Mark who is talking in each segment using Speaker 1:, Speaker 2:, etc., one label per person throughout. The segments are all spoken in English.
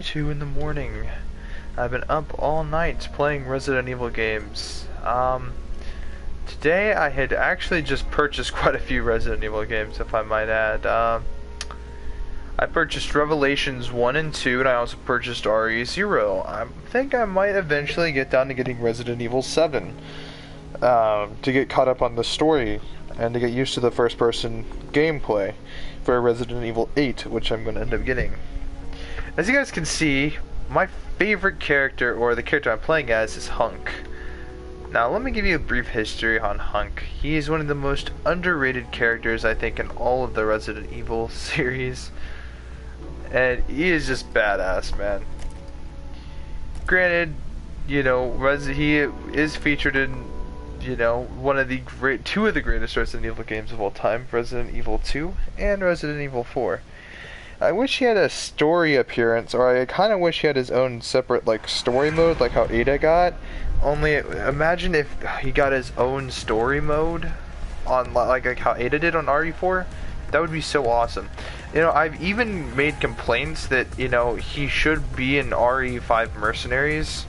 Speaker 1: 2 in the morning. I've been up all night playing Resident Evil games. Today I had actually just purchased quite a few Resident Evil games, if I might add. I purchased Revelations 1 and 2, and I also purchased RE0. I think I might eventually get down to getting Resident Evil 7, to get caught up on the story, and to get used to the first-person gameplay for Resident Evil 8, which I'm going to end up getting. As you guys can see, my favorite character, or the character I'm playing as, is Hunk. Now, let me give you a brief history on Hunk. He is one of the most underrated characters, I think, in all of the Resident Evil series. And he is just badass, man. Granted, you know, he is featured in, you know, two of the greatest Resident Evil games of all time, Resident Evil 2 and Resident Evil 4. I wish he had a story appearance, or I kind of wish he had his own separate, like, story mode, like how Ada got. Only, imagine if he got his own story mode on, like how Ada did on RE4. That would be so awesome. You know, I've even made complaints that, you know, he should be in RE5 Mercenaries,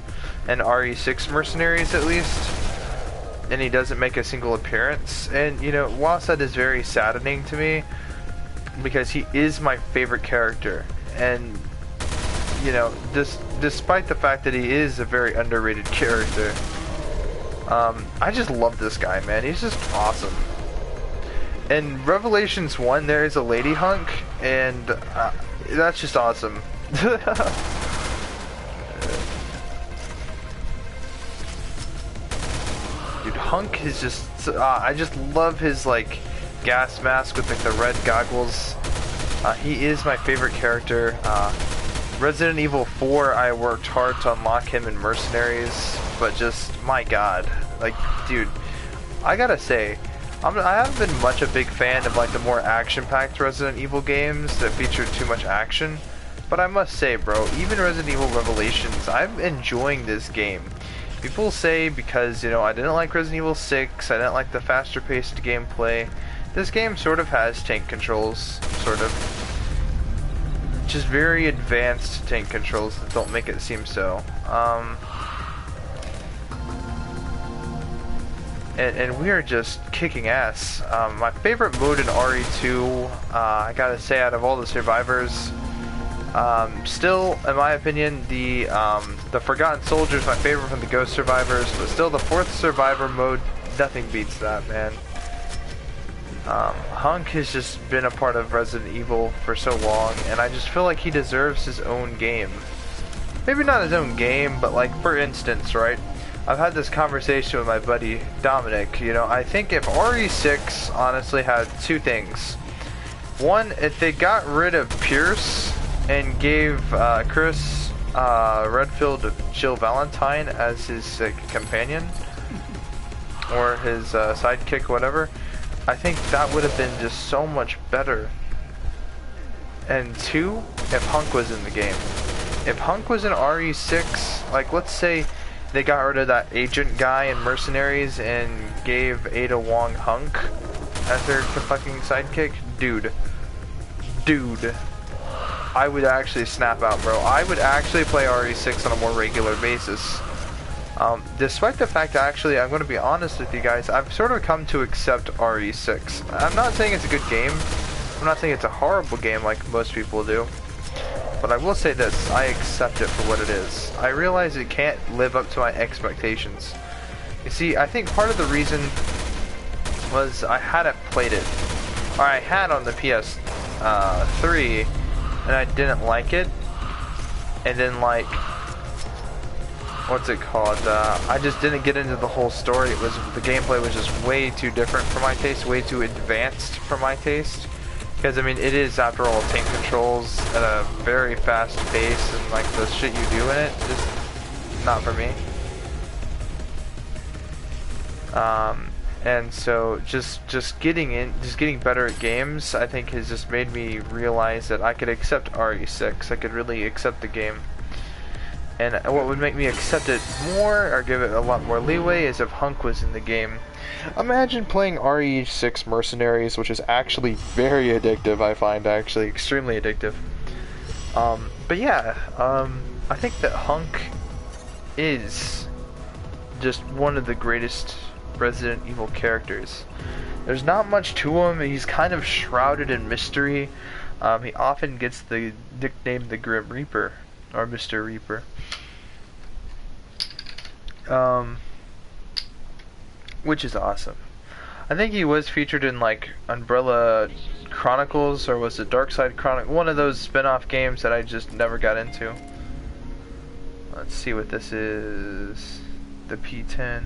Speaker 1: and RE6 Mercenaries at least, and he doesn't make a single appearance. And, you know, whilst that is very saddening to me, because he is my favorite character, and you know, despite the fact that he is a very underrated character, I just love this guy, man. He's just awesome. In Revelations 1, there is a lady Hunk, and that's just awesome. Dude, Hunk is just, I just love his, like, gas mask with, like, the red goggles. He is my favorite character. Resident Evil 4, I worked hard to unlock him in Mercenaries, but just, my god. Like, dude, I gotta say, I haven't been much a big fan of, like, the more action-packed Resident Evil games that feature too much action. But I must say, bro, even Resident Evil Revelations, I'm enjoying this game. People say because, you know, I didn't like Resident Evil 6, I didn't like the faster-paced gameplay. This game sort of has tank controls, sort of. Just very advanced tank controls that don't make it seem so. And we are just kicking ass. My favorite mode in RE2, I gotta say, out of all the survivors, still, in my opinion, the Forgotten Soldier is my favorite from the Ghost survivors, but still the 4th survivor mode, nothing beats that, man. Hunk has just been a part of Resident Evil for so long, and I just feel like he deserves his own game. Maybe not his own game, but, like, for instance, right? I've had this conversation with my buddy Dominic. You know, I think if RE6 honestly had two things. One, if they got rid of Pierce and gave Chris Redfield Jill Valentine as his companion, or his sidekick, whatever, I think that would have been just so much better. And two, if Hunk was in the game. If Hunk was in RE6, like, let's say they got rid of that agent guy in Mercenaries and gave Ada Wong Hunk as their fucking sidekick, dude, I would actually snap out, bro. I would actually play RE6 on a more regular basis. Despite the fact that, actually, I'm going to be honest with you guys, I've sort of come to accept RE6. I'm not saying it's a good game. I'm not saying it's a horrible game like most people do. But I will say this, I accept it for what it is. I realize it can't live up to my expectations. You see, I think part of the reason was I hadn't played it. Or I had on the PS3, and I didn't like it. And then, like, what's it called? I just didn't get into the whole story. The gameplay was just way too different for my taste, way too advanced for my taste. Because, I mean, it is, after all, tank controls at a very fast pace, and, like, the shit you do in it, just not for me. And so, just getting better at games, I think, has just made me realize that I could accept RE6. I could really accept the game. And what would make me accept it more, or give it a lot more leeway, is if Hunk was in the game. Imagine playing RE6 Mercenaries, which is actually very addictive, I find, actually extremely addictive. But yeah, I think that Hunk is just one of the greatest Resident Evil characters. There's not much to him. He's kind of shrouded in mystery. He often gets the nickname the Grim Reaper, or Mr. Reaper. Which is awesome. I think he was featured in like Umbrella Chronicles, or was it Dark Side Chronicle? One of those spin-off games that I just never got into. Let's see what this is. The P10.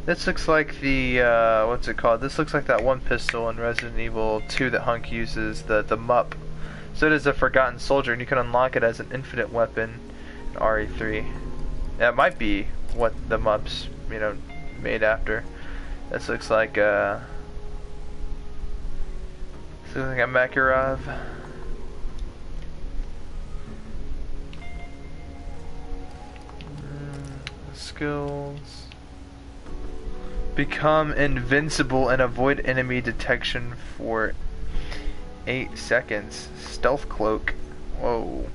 Speaker 1: This looks like the, what's it called? This looks like that one pistol in Resident Evil 2 that Hunk uses, the MUP. So it is a Forgotten Soldier, and you can unlock it as an infinite weapon in RE3. That might be what the MUP's, you know, made after. This looks like a Makarov. Skills. Become invincible and avoid enemy detection for 8 seconds. Stealth cloak. Whoa.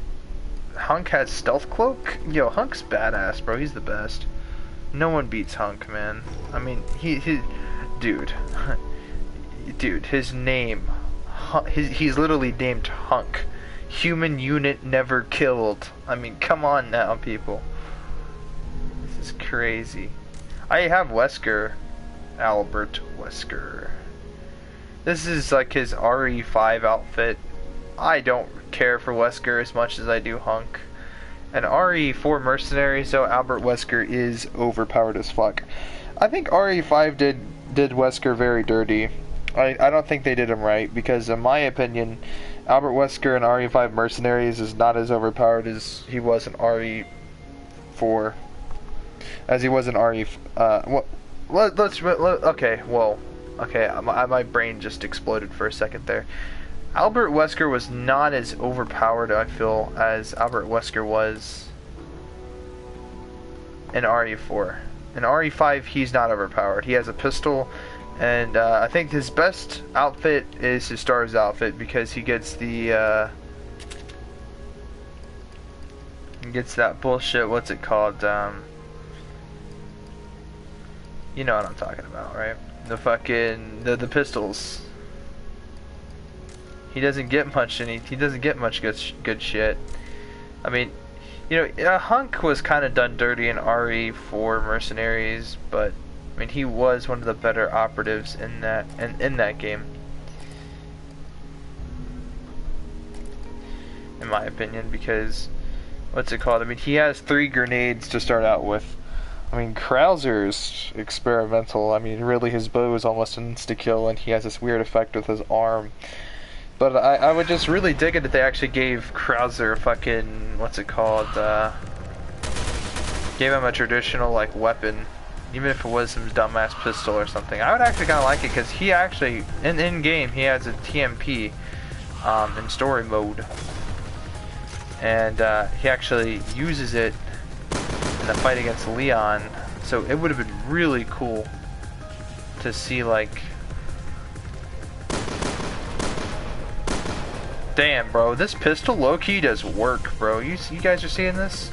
Speaker 1: Hunk has stealth cloak? Yo, Hunk's badass, bro. He's the best. No one beats Hunk, man. I mean, dude. Dude, his name. He's literally named Hunk. Human unit never killed. I mean, come on now, people. This is crazy. I have Wesker. Albert Wesker. This is like his RE5 outfit. I don't care for Wesker as much as I do Hunk. And RE4 Mercenaries, though, Albert Wesker is overpowered as fuck. I think RE5 did Wesker very dirty. I don't think they did him right, because in my opinion, Albert Wesker in RE5 Mercenaries is not as overpowered as he was in RE4. As he was in RE... okay, my brain just exploded for a second there. Albert Wesker was not as overpowered, I feel, as Albert Wesker was in RE4. In RE5, he's not overpowered. He has a pistol, and I think his best outfit is his STARS outfit, because he gets the, he gets that bullshit, what's it called, you know what I'm talking about, right? The fucking, the pistols. He doesn't get much, and he doesn't get much good shit. I mean, you know, Hunk was kind of done dirty in RE4 Mercenaries, but I mean, he was one of the better operatives in that game, in my opinion. Because what's it called? I mean, he has 3 grenades to start out with. I mean, Krauser's experimental. I mean, really, his bow is almost an insta-kill, and he has this weird effect with his arm. But I would just really dig it if they actually gave Krauser a fucking, what's it called, gave him a traditional, like, weapon. Even if it was some dumbass pistol or something. I would actually kind of like it, because he actually, in-game, he has a TMP, in story mode. And, he actually uses it in the fight against Leon. So it would have been really cool to see, like... Damn, bro, this pistol low-key does work, bro. You guys are seeing this?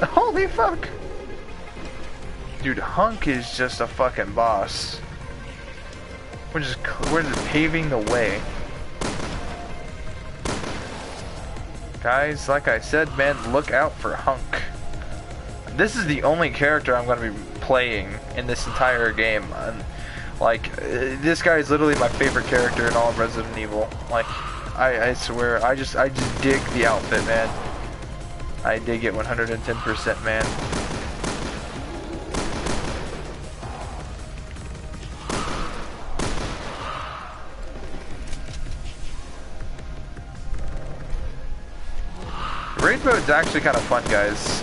Speaker 1: Holy fuck! Dude, Hunk is just a fucking boss. We're just paving the way. Guys, like I said, man, look out for Hunk. This is the only character I'm going to be playing in this entire game. Like, this guy is literally my favorite character in all of Resident Evil. Like, I swear, I just dig the outfit, man. I dig it 110%, man. Raid mode's actually kind of fun, guys.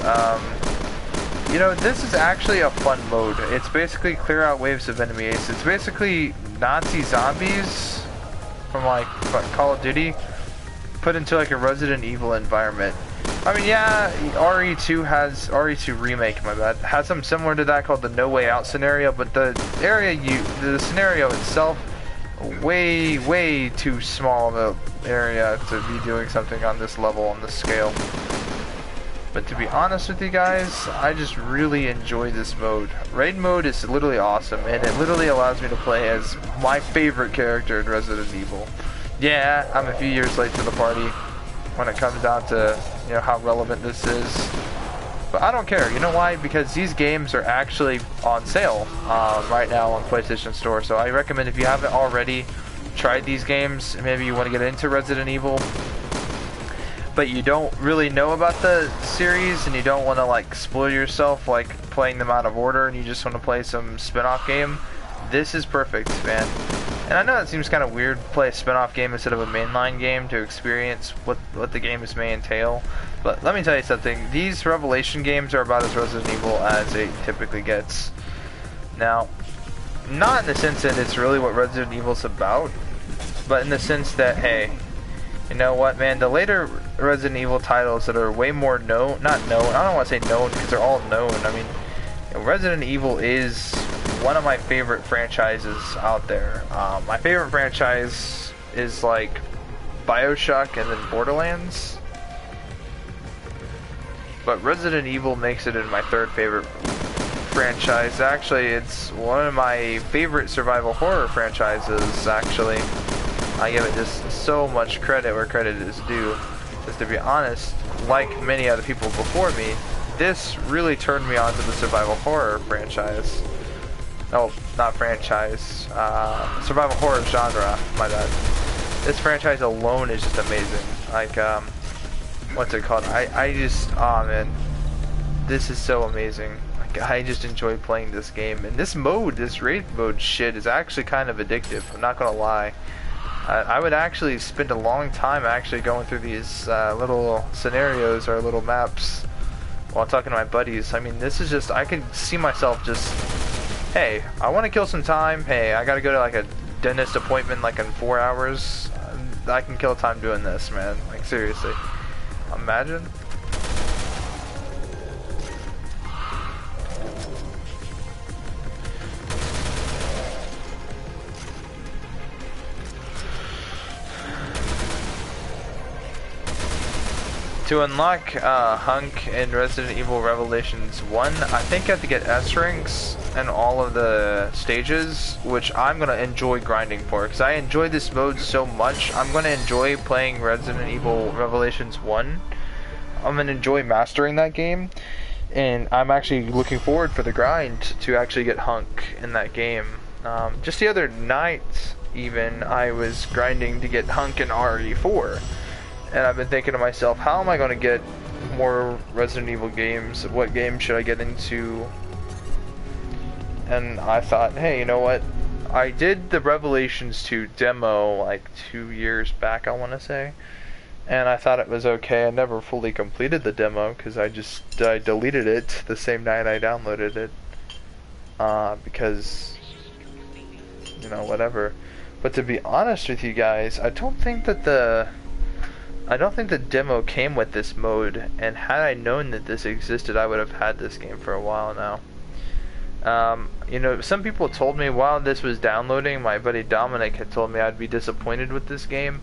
Speaker 1: You know, this is actually a fun mode. It's basically clear out waves of enemies. It's basically Nazi zombies from like Call of Duty put into like a Resident Evil environment. I mean, yeah, RE2 Remake, my bad, has something similar to that called the No Way Out scenario, but the scenario itself, way too small of an area to be doing something on this level, on this scale. But to be honest with you guys, I just really enjoy this mode. Raid mode is literally awesome, and it literally allows me to play as my favorite character in Resident Evil. Yeah, I'm a few years late to the party when it comes down to, you know, how relevant this is. But I don't care. You know why? Because these games are actually on sale right now on PlayStation Store. So I recommend, if you haven't already tried these games, maybe you want to get into Resident Evil, but you don't really know about the series and you don't want to like spoil yourself like playing them out of order and you just want to play some spin-off game, this is perfect, man. And I know it seems kind of weird to play a spin-off game instead of a mainline game to experience what the games may entail, but let me tell you something, these Revelation games are about as Resident Evil as it typically gets. Now, not in the sense that it's really what Resident Evil's about, but in the sense that, hey, you know what, man, the later Resident Evil titles that are way more known, not known, I don't want to say known because they're all known, I mean, you know, Resident Evil is one of my favorite franchises out there. My favorite franchise is like BioShock and then Borderlands, but Resident Evil makes it in my third favorite franchise. Actually, it's one of my favorite survival horror franchises, actually. I give it just so much credit where credit is due. Because to be honest, like many other people before me, this really turned me on to the survival horror franchise. Oh, not franchise. Survival horror genre, my bad. This franchise alone is just amazing. Like, what's it called? I just, oh man. This is so amazing. Like, I just enjoy playing this game. And this mode, this raid mode shit is actually kind of addictive. I'm not gonna lie. I would actually spend a long time actually going through these little scenarios or little maps while talking to my buddies. I mean, this is just, I could see myself just, hey, I want to kill some time. Hey, I gotta go to like a dentist appointment like in 4 hours. I can kill time doing this, man. Like, seriously. Imagine. To unlock Hunk in Resident Evil Revelations 1, I think you have to get S ranks in all of the stages, which I'm going to enjoy grinding for, because I enjoy this mode so much. I'm going to enjoy playing Resident Evil Revelations 1. I'm going to enjoy mastering that game, and I'm actually looking forward for the grind to actually get Hunk in that game. Just the other night, even, I was grinding to get Hunk in RE4. And I've been thinking to myself, how am I going to get more Resident Evil games? What game should I get into? And I thought, hey, you know what? I did the Revelations 2 demo like 2 years back, I want to say. And I thought it was okay. I never fully completed the demo because I deleted it the same night I downloaded it. Because, you know, whatever. But to be honest with you guys, I don't think the demo came with this mode, and had I known that this existed, I would have had this game for a while now. You know, some people told me while this was downloading, my buddy Dominic had told me I'd be disappointed with this game.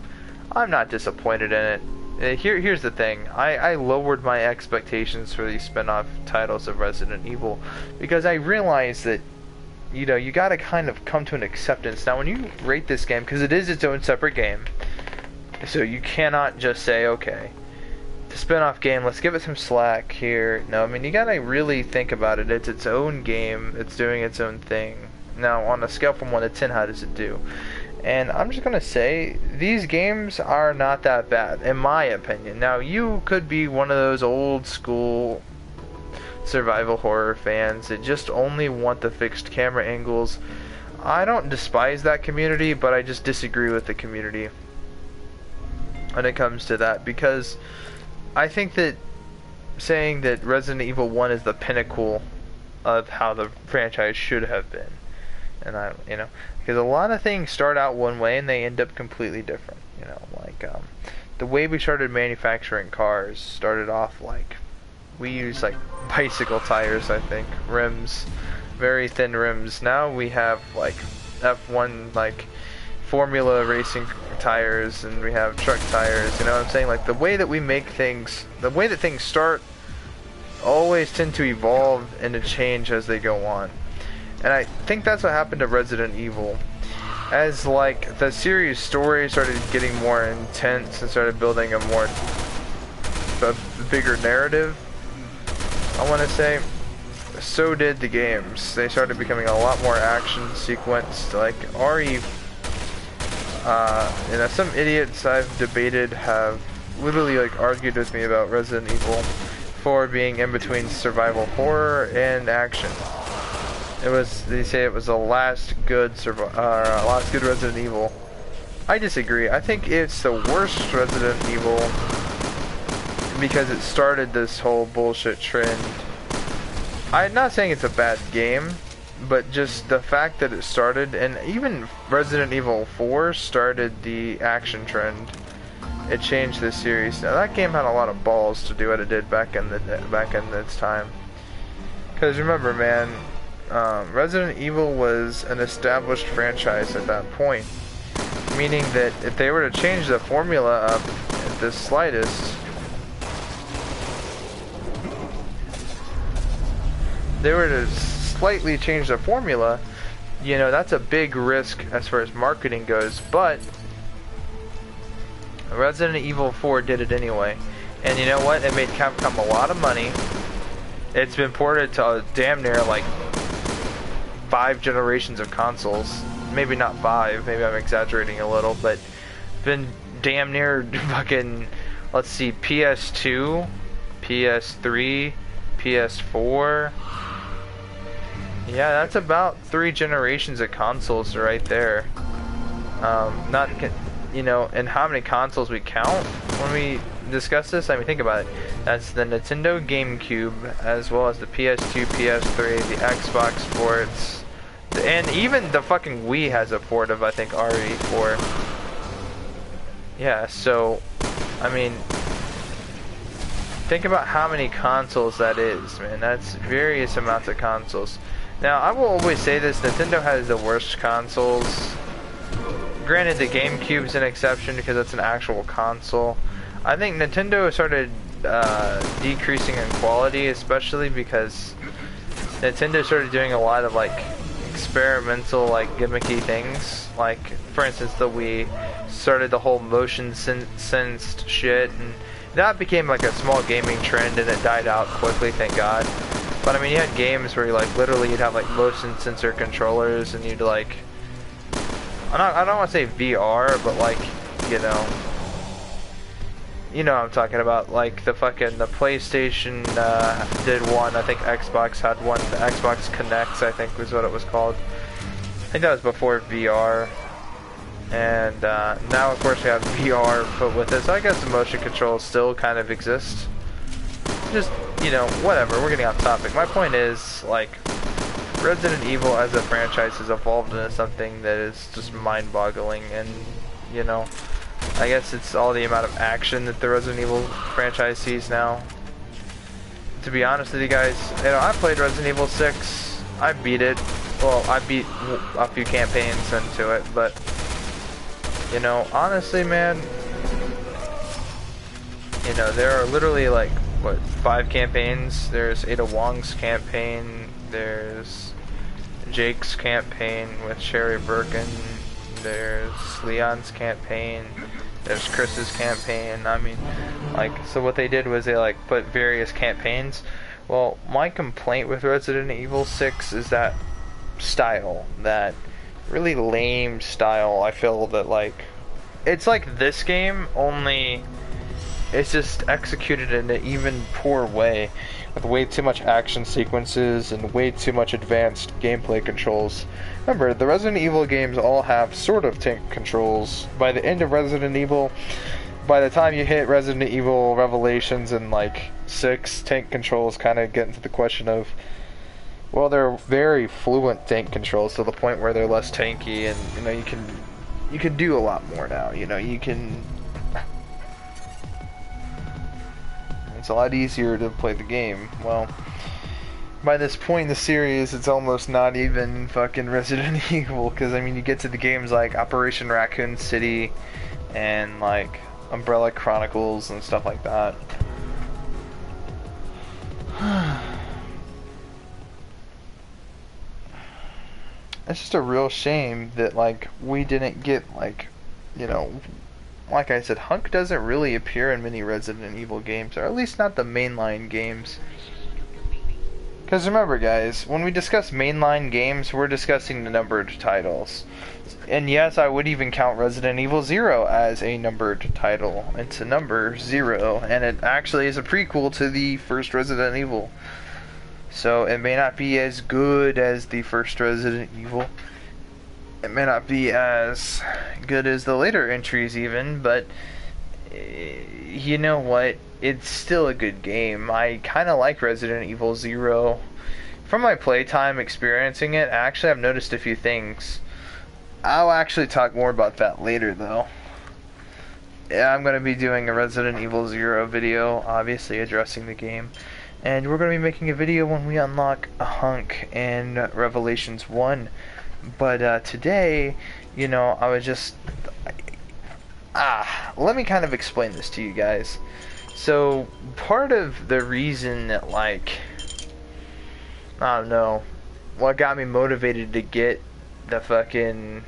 Speaker 1: I'm not disappointed in it. Here's the thing. I lowered my expectations for these spin-off titles of Resident Evil, because I realized that, you know, you gotta kind of come to an acceptance. Now, when you rate this game, because it is its own separate game, so you cannot just say, okay, the spin-off game, let's give it some slack here. No, I mean, you gotta really think about it. It's its own game. It's doing its own thing. Now, on a scale from 1 to 10, how does it do? And I'm just gonna say, these games are not that bad, in my opinion. Now, you could be one of those old school survival horror fans that just only want the fixed camera angles. I don't despise that community, but I just disagree with the community when it comes to that, because I think that saying that Resident Evil 1 is the pinnacle of how the franchise should have been, and you know, because a lot of things start out one way and they end up completely different, you know, like the way we started manufacturing cars started off like we used like bicycle tires, I think, rims, very thin rims. Now we have like F1 like formula racing tires and we have truck tires, you know what I'm saying? Like the way that we make things, the way that things start always tend to evolve and to change as they go on. And I think that's what happened to Resident Evil. As like the series story started getting more intense and started building a bigger narrative, I want to say, so did the games. They started becoming a lot more action sequenced. Like RE, some idiots I've debated have literally like argued with me about Resident Evil 4 being in between survival horror and action. They say it was the last good Resident Evil. I disagree. I think it's the worst Resident Evil because it started this whole bullshit trend. I'm not saying it's a bad game, but just the fact that it started, and even Resident Evil 4 started the action trend. It changed the series. Now that game had a lot of balls to do what it did back in its time. Because remember, man, Resident Evil was an established franchise at that point, meaning that if they were to change the formula up at the slightest, they were to slightly change the formula, you know, that's a big risk as far as marketing goes. But Resident Evil 4 did it anyway, and you know what? It made Capcom a lot of money. It's been ported to damn near like 5 generations of consoles. Maybe not 5, maybe I'm exaggerating a little, but it's been damn near fucking, let's see, PS2, PS3, PS4. Yeah, that's about 3 generations of consoles right there. You know, and how many consoles we count when we discuss this? I mean, think about it. That's the Nintendo GameCube, as well as the PS2, PS3, the Xbox ports, and even the fucking Wii has a port of, I think, RE4. Yeah, so, I mean, think about how many consoles that is, man. That's various amounts of consoles. Now, I will always say this, Nintendo has the worst consoles. Granted, the GameCube's an exception because it's an actual console. I think Nintendo started decreasing in quality, especially because Nintendo started doing a lot of like experimental, like gimmicky things. Like, for instance, the Wii started the whole motion sensed shit, and that became like a small gaming trend, and it died out quickly, thank God. But I mean, you had games where you like literally you'd have like motion sensor controllers, and you'd like, I don't want to say VR, but like, you know what I'm talking about. Like the PlayStation did one. I think Xbox had one. The Xbox Connects, I think, was what it was called. I think that was before VR. And now, of course, we have VR put with it. So I guess the motion controls still kind of exist. Just, you know, whatever. We're getting off topic. My point is, like, Resident Evil as a franchise has evolved into something that is just mind-boggling, and, you know, I guess it's all the amount of action that the Resident Evil franchise sees now. To be honest with you guys, you know, I played Resident Evil 6. I beat it. Well, I beat a few campaigns into it, but, you know, honestly, man, you know, there are literally, like, what, 5 campaigns? There's Ada Wong's campaign, there's Jake's campaign with Sherry Birkin, there's Leon's campaign, there's Chris's campaign. I mean, like, so what they did was they like put various campaigns. Well, my complaint with Resident Evil 6 is that style, that really lame style. I feel that, like, it's like this game, only it's just executed in an even poor way, with way too much action sequences and way too much advanced gameplay controls. Remember, the Resident Evil games all have sort of tank controls. By the end of Resident Evil, by the time you hit Resident Evil Revelations and like 6, tank controls kind of get into the question of, well, they're very fluent tank controls to the point where they're less tanky, and you know, you can do a lot more now. You know, you can. It's a lot easier to play the game. Well, by this point in the series, it's almost not even fucking Resident Evil, because I mean, you get to the games like Operation Raccoon City and like Umbrella Chronicles and stuff like that. It's just a real shame that like we didn't get like, you know, like I said, Hunk doesn't really appear in many Resident Evil games, or at least not the mainline games. Because remember guys, when we discuss mainline games, we're discussing the numbered titles. And yes, I would even count Resident Evil 0 as a numbered title. It's a number 0, and it actually is a prequel to the first Resident Evil. So it may not be as good as the first Resident Evil. It may not be as good as the later entries even, but you know what? It's still a good game. I kind of like Resident Evil 0. From my playtime experiencing it, actually I've noticed a few things. I'll actually talk more about that later though. Yeah, I'm going to be doing a Resident Evil 0 video, obviously addressing the game. And we're going to be making a video when we unlock a Hunk in Revelations 1. But today, you know, I was just... let me kind of explain this to you guys. So, part of the reason that, like, I don't know, what got me motivated to get the fucking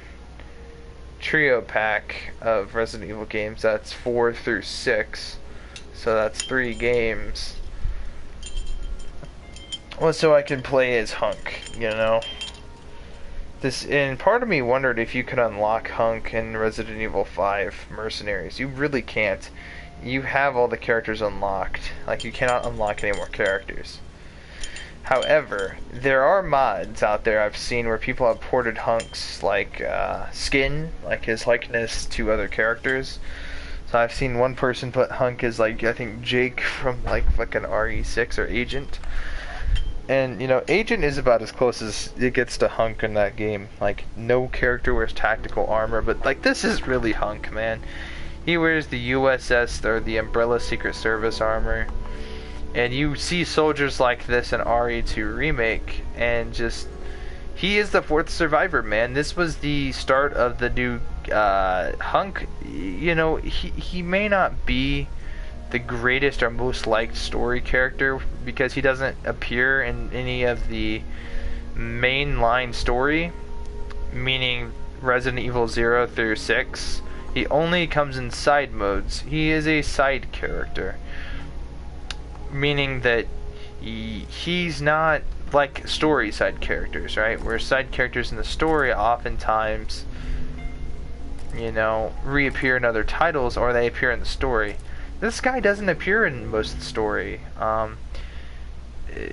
Speaker 1: trio pack of Resident Evil games, that's 4 through 6, so that's 3 games, was so I could play as Hunk, you know? And part of me wondered if you could unlock Hunk in Resident Evil 5 Mercenaries. You really can't. You have all the characters unlocked. Like, you cannot unlock any more characters. However, there are mods out there I've seen where people have ported Hunk's, like, skin, like his likeness to other characters. So I've seen one person put Hunk as, like, I think Jake from, like, fucking RE6 or Agent. And, you know, Agent is about as close as it gets to Hunk in that game. Like, no character wears tactical armor, but, like, this is really Hunk, man. He wears the USS, or the Umbrella Secret Service armor. And you see soldiers like this in RE2 Remake, and just... he is the 4th survivor, man. This was the start of the new Hunk. You know, he may not be the greatest or most liked story character because he doesn't appear in any of the mainline story, meaning Resident Evil 0 through 6. He only comes in side modes. He is a side character, meaning that he's not like story side characters, right? Where side characters in the story oftentimes, you know, reappear in other titles or they appear in the story. This guy doesn't appear in most of the story.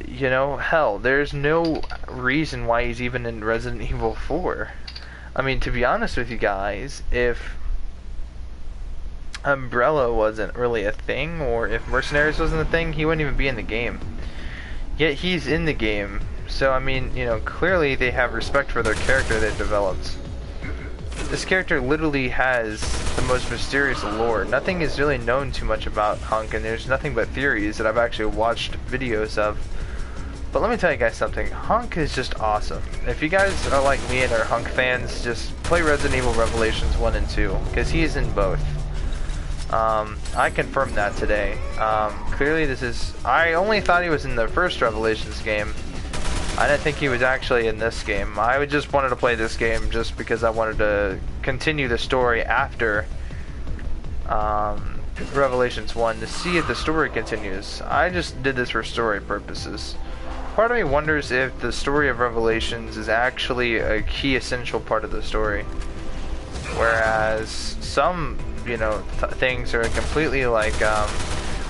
Speaker 1: You know, hell, there's no reason why he's even in Resident Evil 4. I mean, to be honest with you guys, if Umbrella wasn't really a thing, or if Mercenaries wasn't a thing, he wouldn't even be in the game. Yet he's in the game. So, I mean, you know, clearly they have respect for their character they've developed. This character literally has the most mysterious lore. Nothing is really known too much about Hunk, and there's nothing but theories that I've actually watched videos of. But let me tell you guys something. Hunk is just awesome. If you guys are like me and are Hunk fans, just play Resident Evil Revelations 1 and 2, because he is in both. I confirmed that today. Clearly this is... I only thought he was in the first Revelations game. I didn't think he was actually in this game. I just wanted to play this game just because I wanted to continue the story after Revelations 1 to see if the story continues. I just did this for story purposes. Part of me wonders if the story of Revelations is actually a key essential part of the story. Whereas some, you know, things are completely like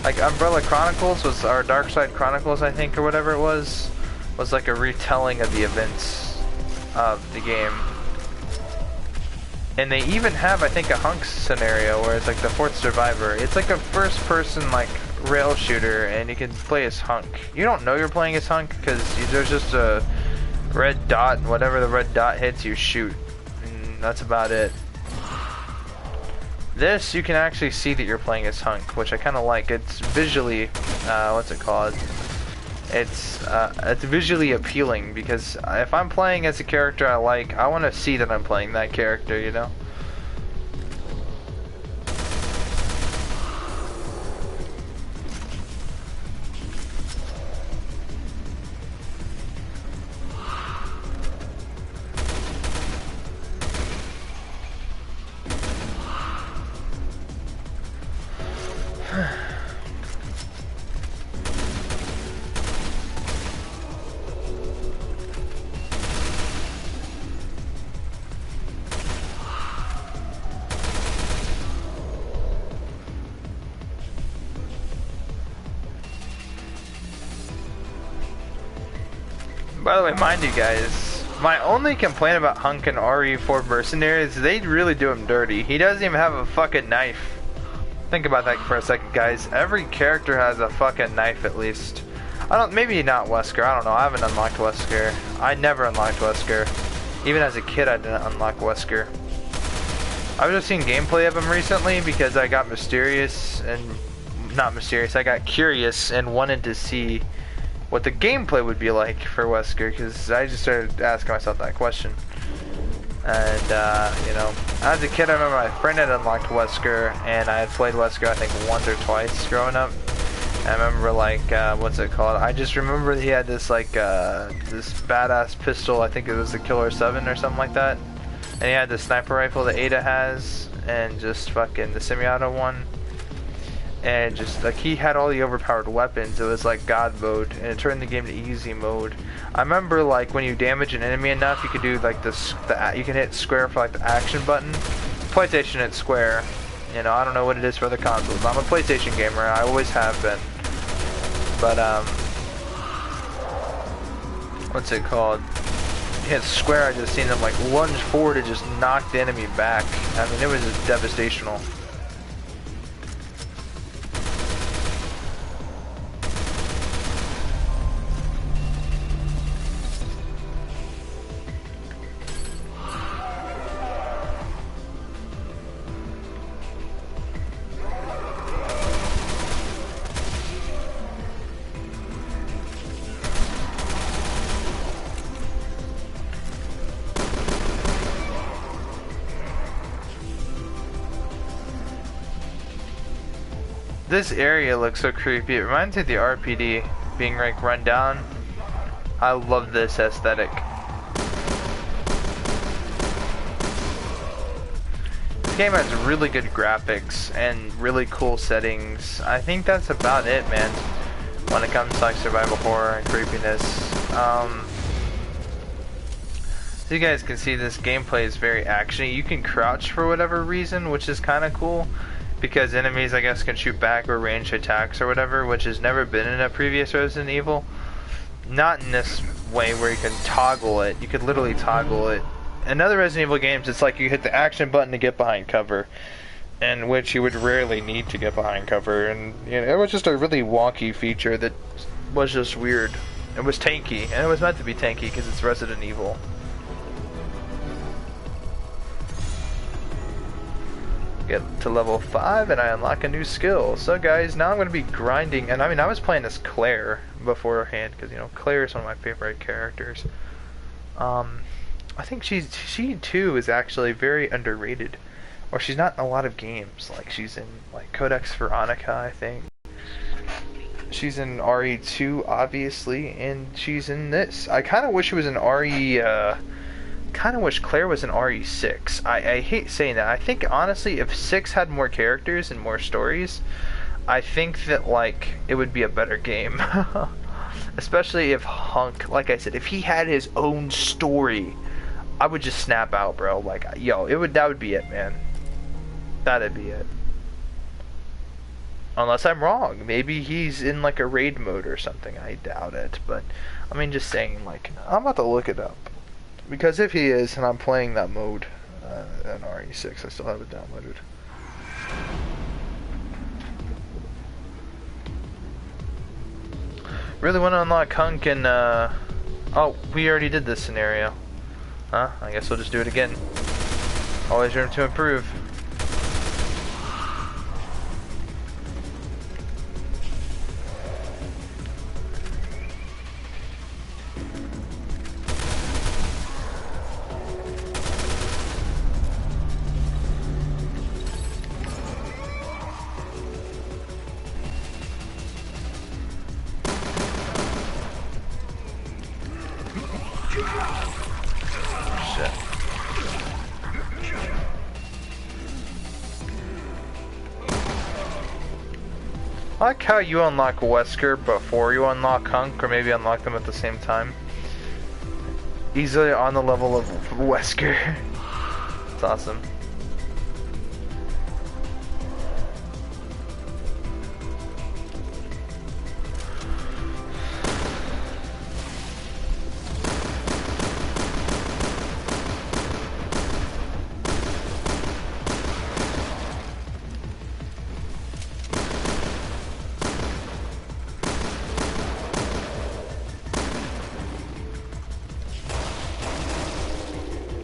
Speaker 1: Umbrella Chronicles was, or Dark Side Chronicles I think, or whatever it was like a retelling of the events of the game. And they even have, I think, a Hunk scenario where it's like the 4th survivor. It's like a first person like rail shooter and you can play as Hunk. You don't know you're playing as Hunk because there's just a red dot, and whatever the red dot hits you shoot. And that's about it. This, you can actually see that you're playing as Hunk, which I kind of like. It's visually, what's it called? It's visually appealing because if I'm playing as a character I like, I want to see that I'm playing that character, you know? By the way, mind you guys, my only complaint about Hunk and RE4 Mercenaries is they really do him dirty. He doesn't even have a fucking knife. Think about that for a second, guys. Every character has a fucking knife at least. Maybe not Wesker, I don't know, I haven't unlocked Wesker. I never unlocked Wesker. Even as a kid I didn't unlock Wesker. I've just seen gameplay of him recently because I got I got curious and wanted to see what the gameplay would be like for Wesker, because I just started asking myself that question. And, you know, as a kid I remember my friend had unlocked Wesker, and I had played Wesker I think once or twice growing up. And I remember like, what's it called? I just remember he had this like, this badass pistol, I think it was the Killer 7 or something like that. And he had the sniper rifle that Ada has, and just fucking the semi-auto one. And just like he had all the overpowered weapons, it was like God mode, and it turned the game to easy mode. I remember like when you damage an enemy enough, you could do like you can hit square for like the action button. PlayStation hit square. You know, I don't know what it is for other consoles. I'm a PlayStation gamer. I always have been. But what's it called? You hit square. I just seen them like lunge forward to just knock the enemy back. I mean, it was just devastational. This area looks so creepy. It reminds me of the RPD being like run down. I love this aesthetic. This game has really good graphics and really cool settings. I think that's about it, man, when it comes to like survival horror and creepiness. So you guys can see this gameplay is very actiony. You can crouch for whatever reason, which is kind of cool. Because enemies, I guess, can shoot back or range attacks or whatever, which has never been in a previous Resident Evil. Not in this way where you can toggle it. You could literally toggle it. In other Resident Evil games, it's like you hit the action button to get behind cover, in which you would rarely need to get behind cover. And you know, it was just a really wonky feature that was just weird. It was tanky, and it was meant to be tanky because it's Resident Evil. Get to level 5 and I unlock a new skill. So guys, now I'm going to be grinding, and I mean I was playing as Claire beforehand because you know Claire is one of my favorite characters. I think she too is actually very underrated, or she's not in a lot of games. Like she's in like Codex Veronica, I think. She's in RE2 obviously, and she's in this. I kind of wish she was in RE. Kind of wish Claire was in RE6. I hate saying that. I think honestly if 6 had more characters and more stories, I think that like it would be a better game. Especially if Hunk, like I said, if he had his own story, I would just snap out, bro. Like yo, that would be it, man. That'd be it. Unless I'm wrong. Maybe he's in like a raid mode or something. I doubt it, but I mean just saying, like I'm about to look it up. Because if he is, and I'm playing that mode in RE6, I still have it downloaded. Really want to unlock Hunk and, oh, we already did this scenario. Huh? I guess we'll just do it again. Always room to improve. I like how you unlock Wesker before you unlock Hunk, or maybe unlock them at the same time. Easily on the level of Wesker. It's awesome.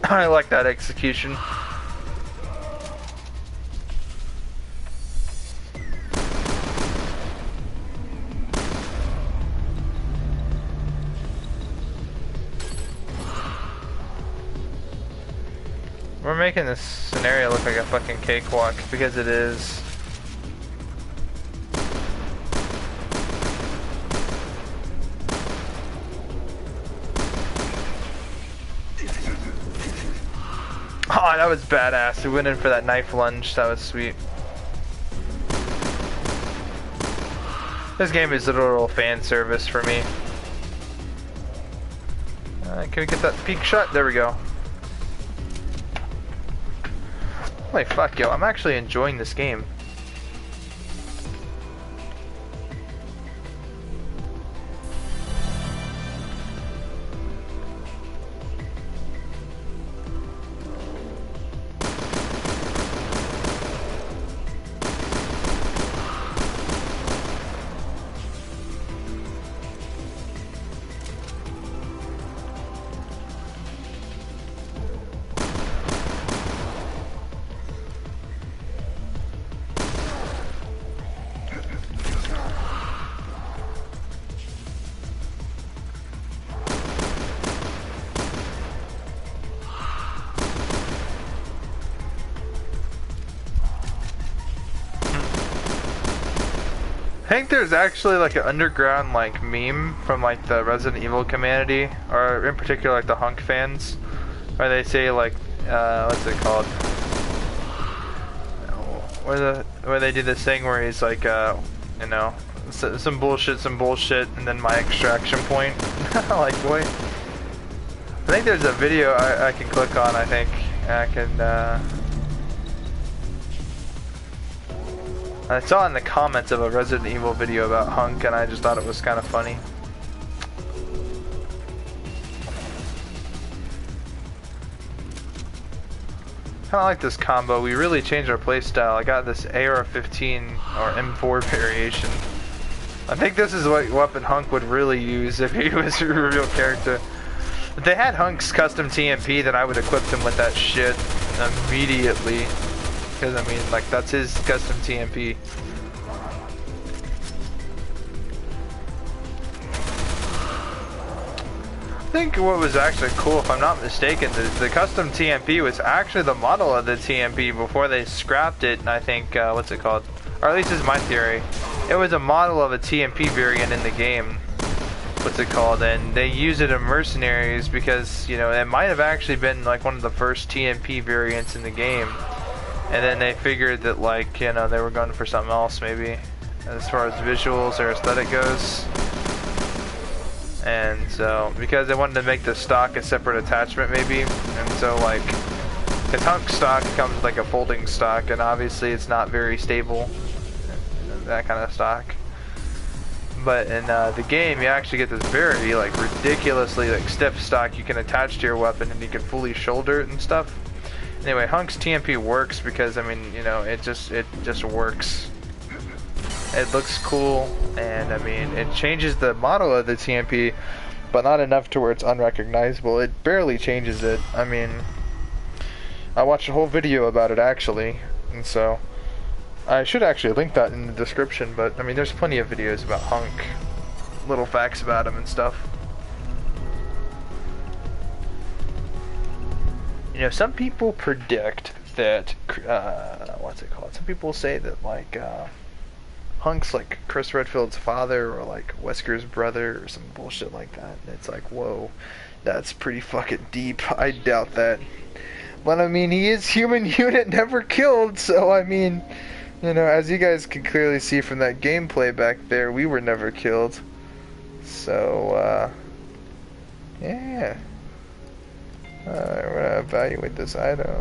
Speaker 1: I like that execution. We're making this scenario look like a fucking cakewalk, because it is. Oh, that was badass. We went in for that knife lunge. That was sweet. This game is a literal fan service for me. Can we get that peek shot? There we go. Holy fuck, yo. I'm actually enjoying this game. I think there's actually like an underground like meme from like the Resident Evil community, or in particular like the Hunk fans, where they say like, what's it called? Where they do this thing where he's like, you know, some bullshit, and then my extraction point. Like, wait. I think there's a video I can click on. I think I can. I saw in the comments of a Resident Evil video about Hunk, and I just thought it was kind of funny. Kind of like this combo. We really changed our playstyle. I got this AR-15 or M4 variation. I think this is what weapon Hunk would really use if he was a real character. If they had Hunk's custom TMP, then I would equip him with that shit immediately. Because, I mean, like, that's his custom TMP. I think what was actually cool, if I'm not mistaken, the custom TMP was actually the model of the TMP before they scrapped it, and I think, what's it called? Or at least this is my theory. It was a model of a TMP variant in the game. What's it called? And they use it in Mercenaries because, you know, it might have actually been, like, one of the first TMP variants in the game. And then they figured that, like, you know, they were going for something else, maybe, as far as visuals or aesthetic goes. And so, because they wanted to make the stock a separate attachment, maybe. And so, like, the Hunk stock comes with, like, a folding stock, and obviously it's not very stable, that kind of stock. But in the game, you actually get this very, like, ridiculously, like, stiff stock you can attach to your weapon, and you can fully shoulder it and stuff. Anyway, Hunk's TMP works because, I mean, you know, it just works. It looks cool, and I mean, it changes the model of the TMP, but not enough to where it's unrecognizable. It barely changes it. I mean, I watched a whole video about it actually, and so I should actually link that in the description, but I mean, there's plenty of videos about Hunk, little facts about him and stuff. You know, some people predict that, what's it called? Some people say that, like, Hunk's, like, Chris Redfield's father, or, like, Wesker's brother, or some bullshit like that. And it's like, whoa, that's pretty fucking deep. I doubt that. But, I mean, he is human unit never killed, so, I mean, You know, as you guys can clearly see from that gameplay back there, we were never killed. So, yeah. Alright, we're gonna evaluate this item.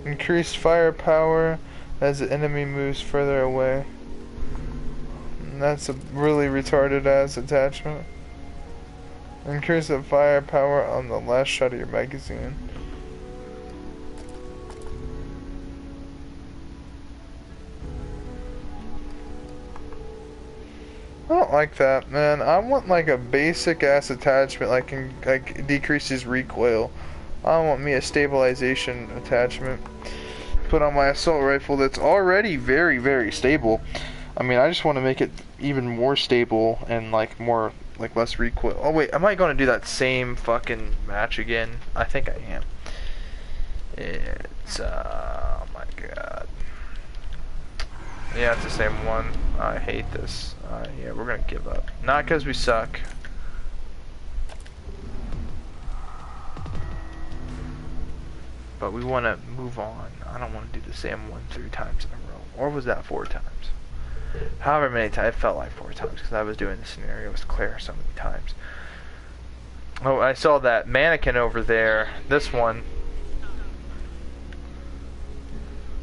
Speaker 1: Increased firepower as the enemy moves further away. And that's a really retarded ass attachment. Increase the firepower on the last shot of your magazine. I don't like that, man. I want like a basic ass attachment like decreases recoil. I want me a stabilization attachment. Put on my assault rifle that's already very, very stable. I mean, I just want to make it even more stable and like more, like less recoil. Oh wait, am I going to do that same fucking match again? I think I am. It's, oh my god. Yeah, it's the same one. I hate this. Yeah, we're gonna give up. Not because we suck. But we want to move on. I don't want to do the same one 3 times in a row. Or was that 4 times? However many times. It felt like 4 times because I was doing the scenario with Claire so many times. Oh, I saw that mannequin over there. This one.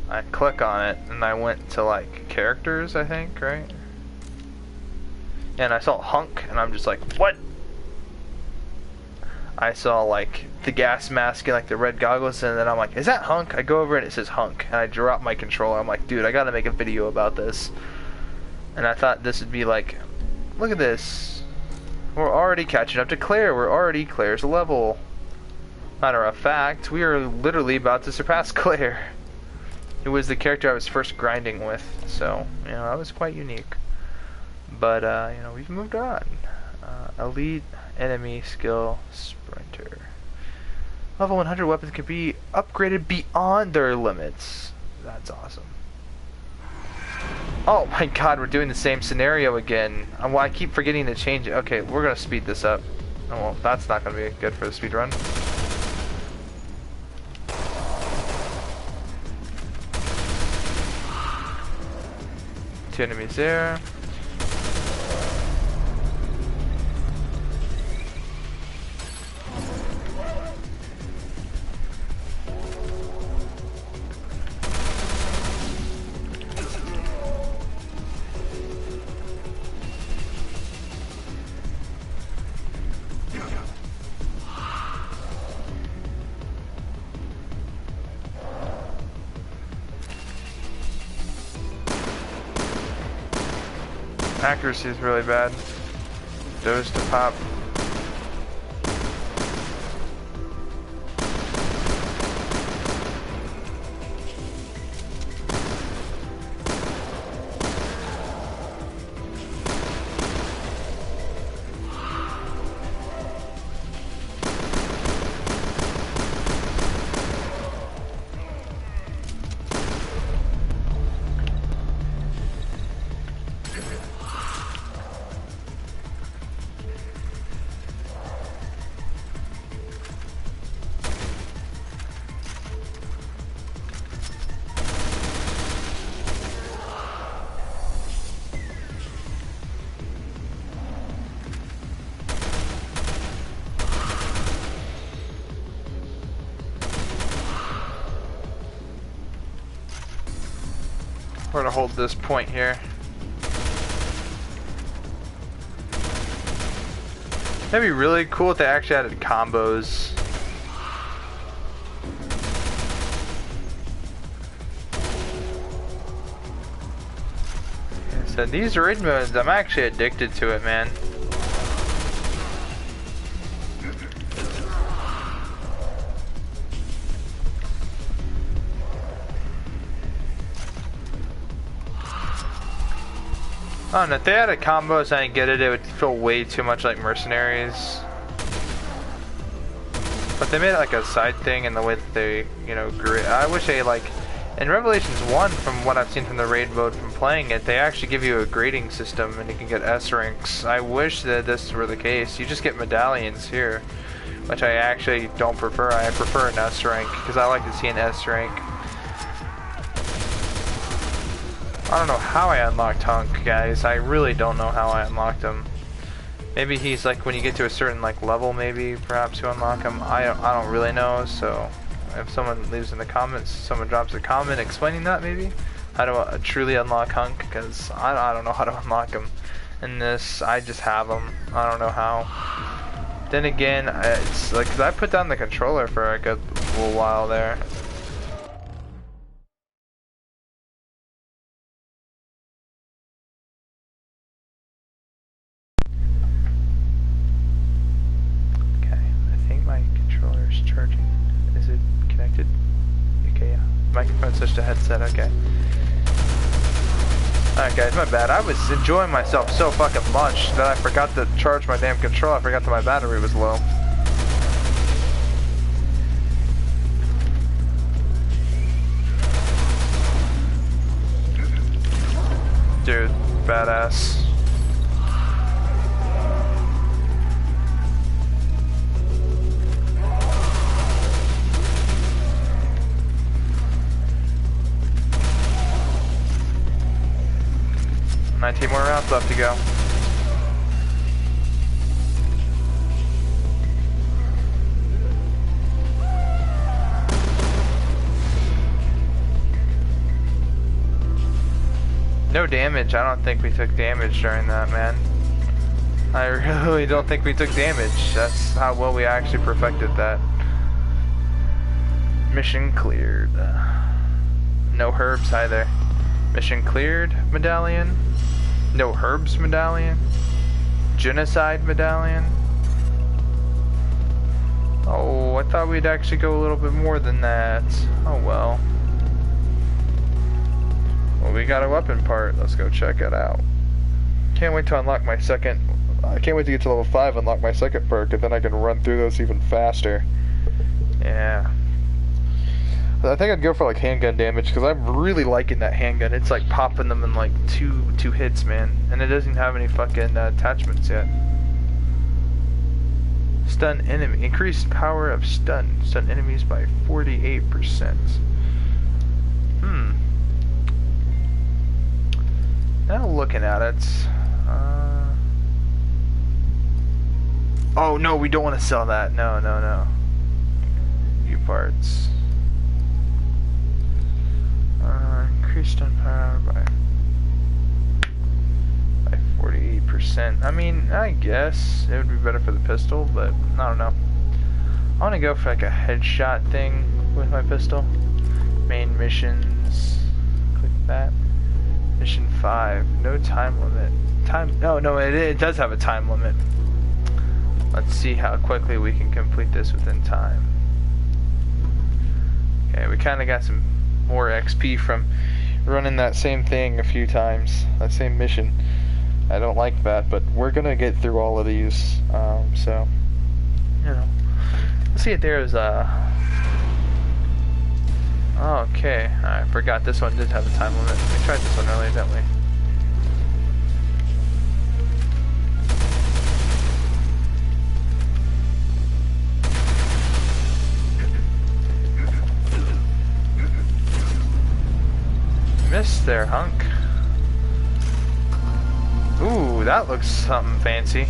Speaker 1: I click on it and I went to like characters, I think, right? And I saw Hunk and I'm just like, what? I saw like the gas mask and like the red goggles, and then I'm like, is that Hunk? I go over and it says Hunk, and I drop my controller. I'm like, dude, I gotta make a video about this. And I thought this would be like, look at this. We're already catching up to Claire. We're already Claire's level. Matter of fact, we are literally about to surpass Claire. It was the character I was first grinding with, so, you know, that was quite unique. But, you know, we've moved on. Elite enemy skill sprinter. Level 100 weapons can be upgraded beyond their limits. That's awesome. Oh my god, we're doing the same scenario again. Well, I keep forgetting to change it. Okay, we're gonna speed this up. Oh well, that's not gonna be good for the speed run. 2 enemies there. Accuracy is really bad. Those to pop. We're gonna hold this point here. That'd be really cool if they actually added combos. Like I said, these raid modes, I'm actually addicted to it, man. I don't know, if they had a combos and I didn't get it, it would feel way too much like Mercenaries. But they made it like a side thing in the way that they, you know, grew it. I wish they like In Revelations 1, from what I've seen from the raid mode from playing it, they actually give you a grading system and you can get S ranks. I wish that this were the case. You just get medallions here, which I actually don't prefer. I prefer an S rank because I like to see an S rank. I don't know how I unlocked Hunk, guys. I really don't know how I unlocked him. Maybe he's like when you get to a certain like level, maybe perhaps you unlock him. I don't really know. So if someone leaves in the comments, someone drops a comment explaining that, maybe how to truly unlock Hunk, because I don't know how to unlock him. In this, I just have him. I don't know how. Then again, it's like 'cause I put down the controller for a good little while there. Charging. Is it connected? Okay, yeah. Microphone switched to headset, okay. Alright guys, my bad. I was enjoying myself so fucking much that I forgot to charge my damn controller. I forgot that my battery was low. Dude, badass. Nineteen more rounds left to go. No damage. I don't think we took damage during that, man. I really don't think we took damage. That's how well we actually perfected that. Mission cleared. No herbs either. Mission cleared medallion. No herbs medallion. Genocide medallion. Oh, I thought we'd actually go a little bit more than that. Oh well. Well, we got a weapon part. Let's go check it out. Can't wait to unlock my second. I can't wait to get to level 5 and unlock my second perk, and then I can run through those even faster. Yeah. I think I'd go for like handgun damage because I'm really liking that handgun. It's like popping them in like two hits, man, and it doesn't have any fucking attachments yet. Stun enemy, increased power of stun enemies by 48%. Now looking at it, oh no, we don't want to sell that. No. View parts. Increased stun power by 48%. I mean, I guess it would be better for the pistol, but I don't know. I want to go for like a headshot thing with my pistol. Main missions. Click that. Mission 5. No time limit. No, it does have a time limit. Let's see how quickly we can complete this within time. Okay, we kind of got some more XP from running that same thing a few times, that same mission. I don't like that, but we're gonna get through all of these, so you know. Let's see if there's okay, I forgot this one did have a time limit. We tried this one earlier, didn't we? Missed there, Hunk. Ooh, that looks something fancy.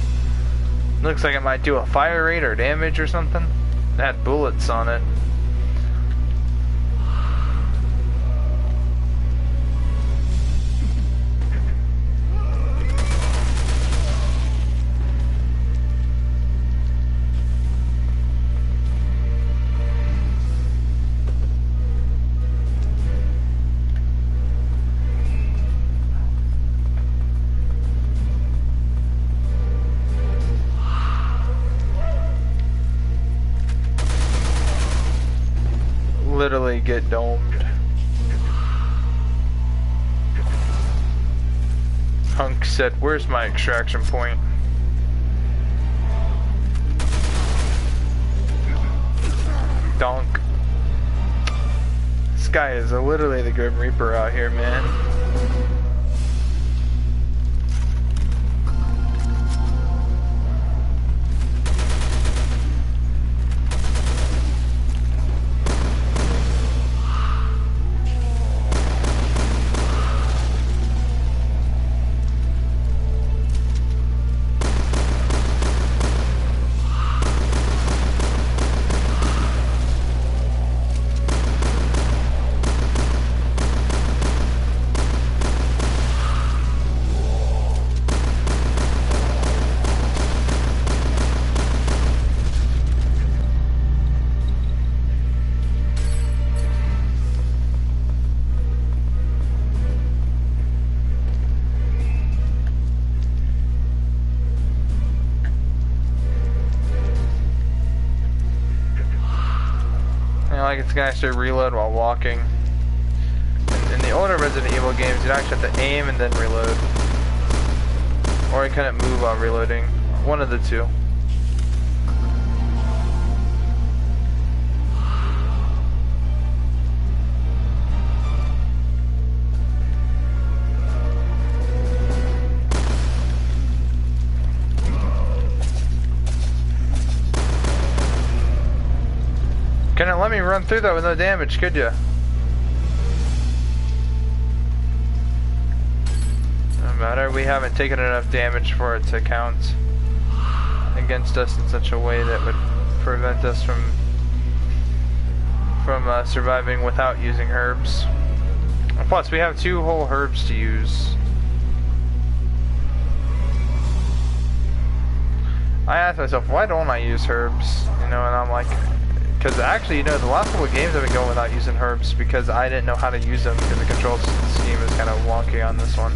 Speaker 1: Looks like it might do a fire rate or damage or something. It had bullets on it. Literally get domed. Hunk said, "Where's my extraction point?" Donk. This guy is literally the Grim Reaper out here, man. Like it's gonna actually reload while walking. In the older Resident Evil games, you'd actually have to aim and then reload. Or you couldn't move while reloading. One of the two. Couldn't let me run through that with no damage, could ya? No matter, we haven't taken enough damage for it to count against us in such a way that would prevent us from surviving without using herbs. And plus, we have 2 whole herbs to use. I asked myself, why don't I use herbs? You know, and I'm like, because actually, you know, the last couple of games I've been going without using herbs because I didn't know how to use them because the control scheme is kind of wonky on this one.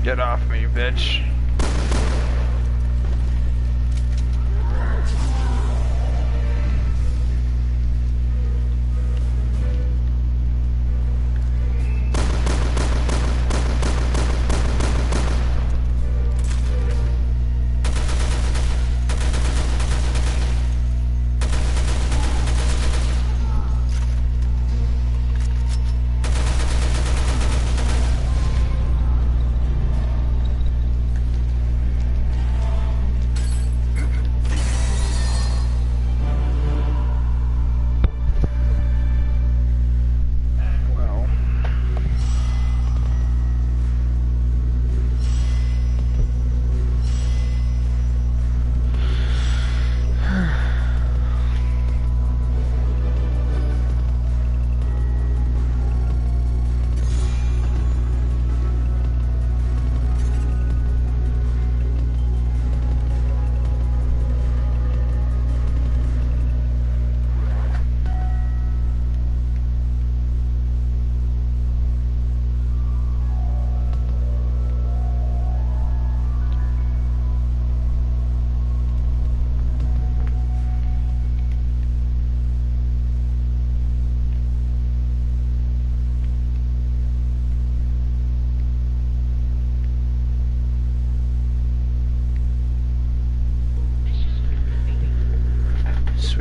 Speaker 1: Get off me, bitch.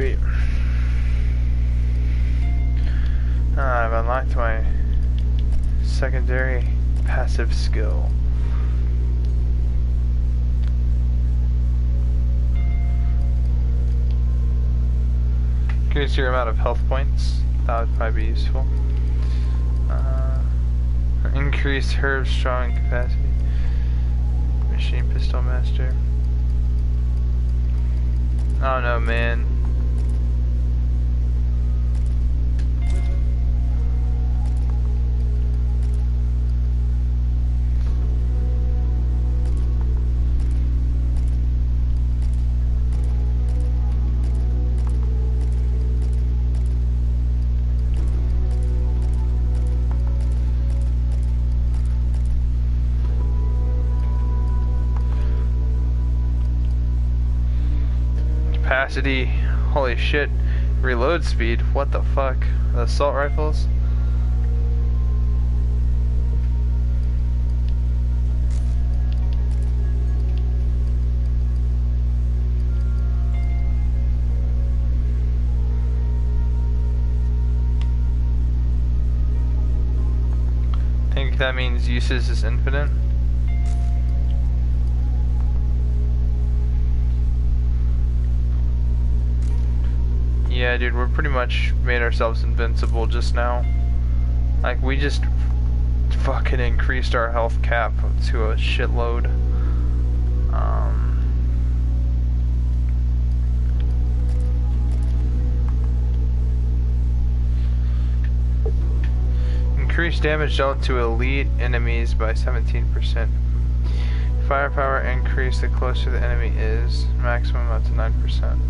Speaker 1: Sweet. I've unlocked my secondary passive skill. Increase your amount of health points. That would probably be useful. Increase herb strong capacity. Machine pistol master. I don't know, man. Capacity, holy shit. Reload speed, what the fuck? The assault rifles? I think that means uses is infinite. Yeah, dude, we're pretty much made ourselves invincible just now. Like, we just fucking increased our health cap to a shitload. Increased damage dealt to elite enemies by 17%. Firepower increase the closer the enemy is, maximum up to 9%.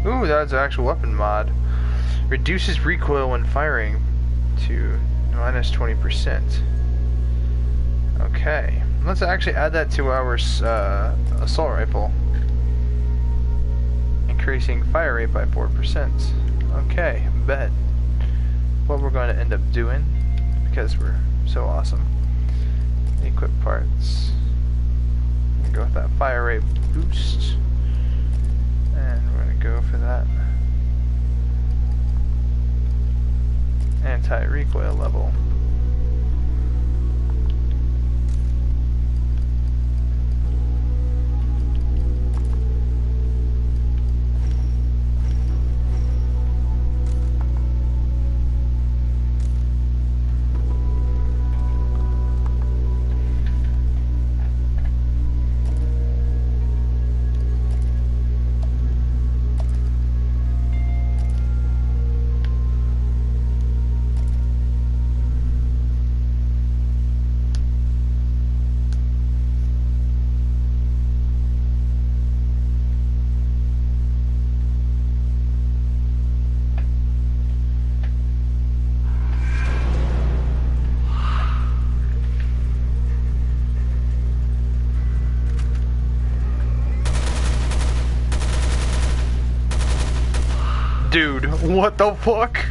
Speaker 1: Ooh, that's an actual weapon mod. Reduces recoil when firing to minus 20%. Okay, let's actually add that to our assault rifle. Increasing fire rate by 4%. Okay, bet. What we're going to end up doing, because we're so awesome. Equip parts. Go with that fire rate boost. And we're going to go for that anti-recoil level. Dude, what the fuck?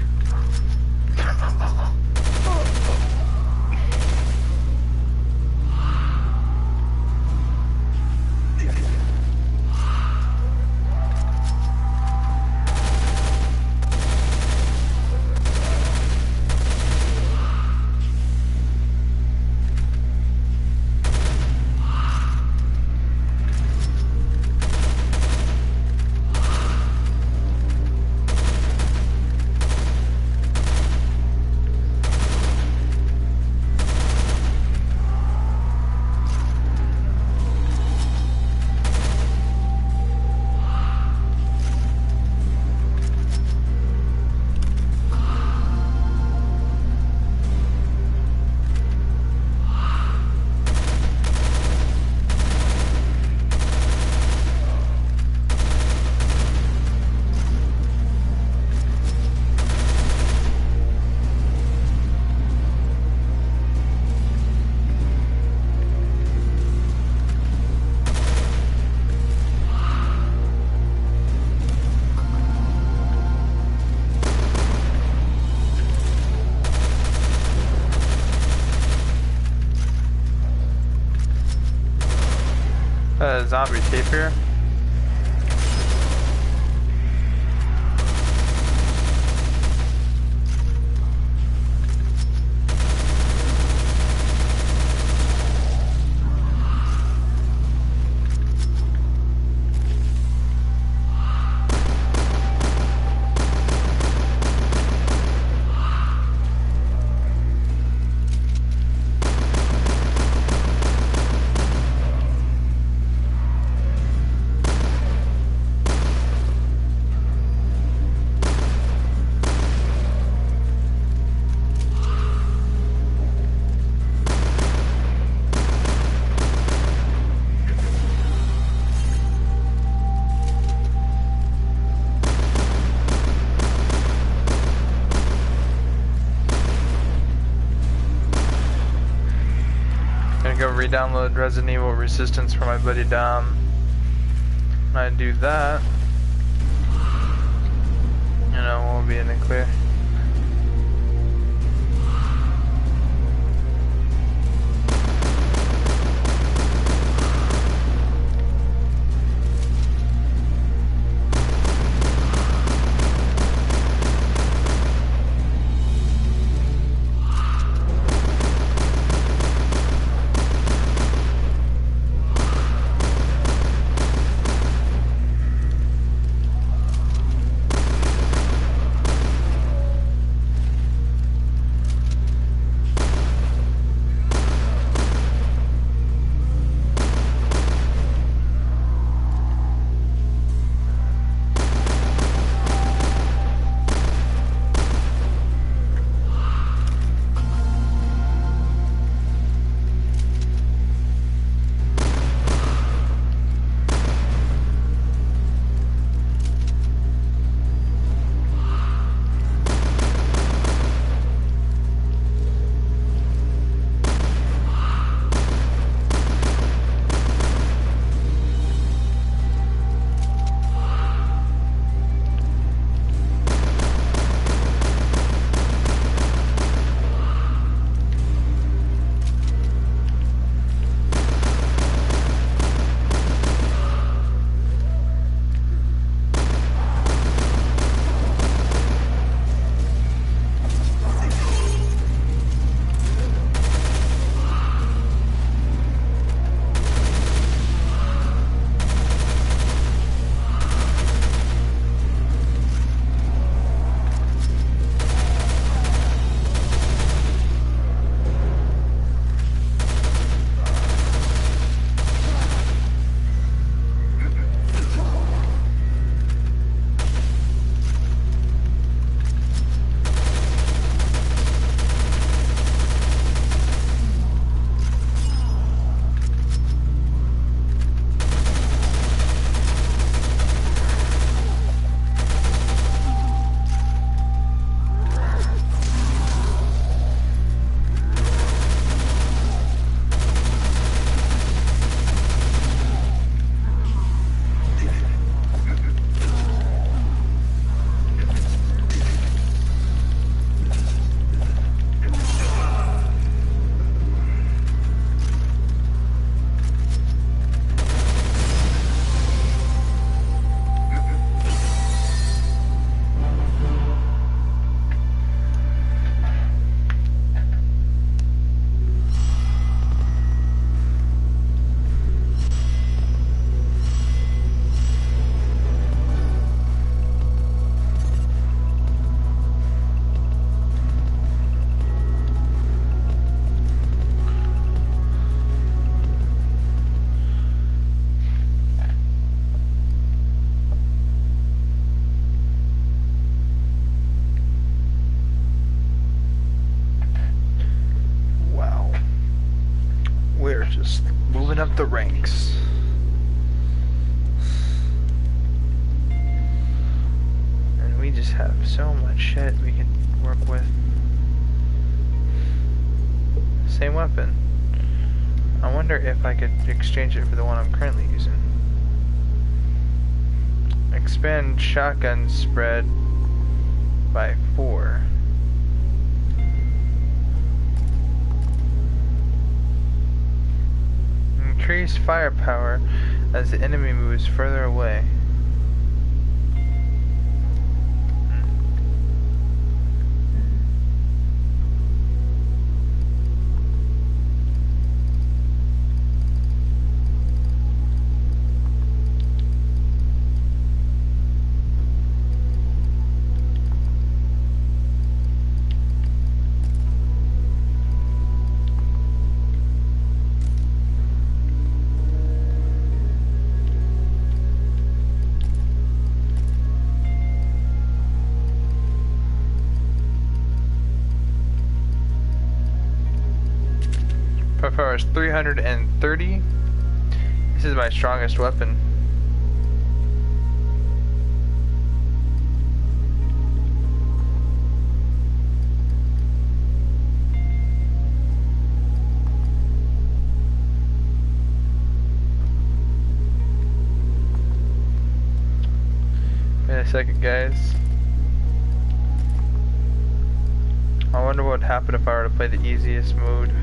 Speaker 1: Zombie tape here. Go re-download Resident Evil Resistance for my buddy Dom. When I do that, you know, we'll be in the clear. Just moving up the ranks. And we just have so much shit we can work with. Same weapon. I wonder if I could exchange it for the one I'm currently using. Expand shotgun spread by 4. Increase firepower as the enemy moves further away. Power is 330. This is my strongest weapon. Wait a second, guys. I wonder what would happen if I were to play the easiest mode.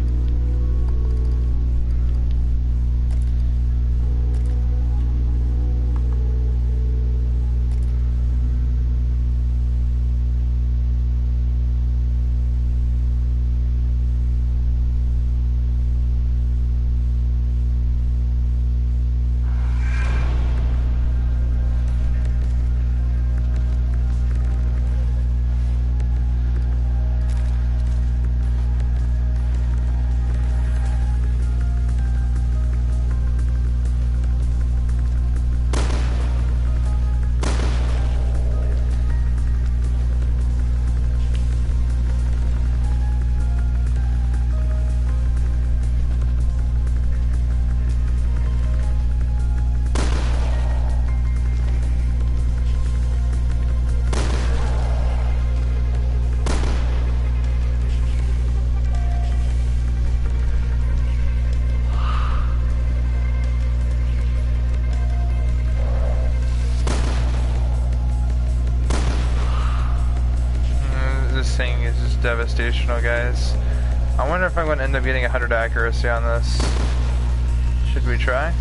Speaker 1: This thing is just devastational, guys. I wonder if I'm going to end up getting 100 accuracy on this. Should we try?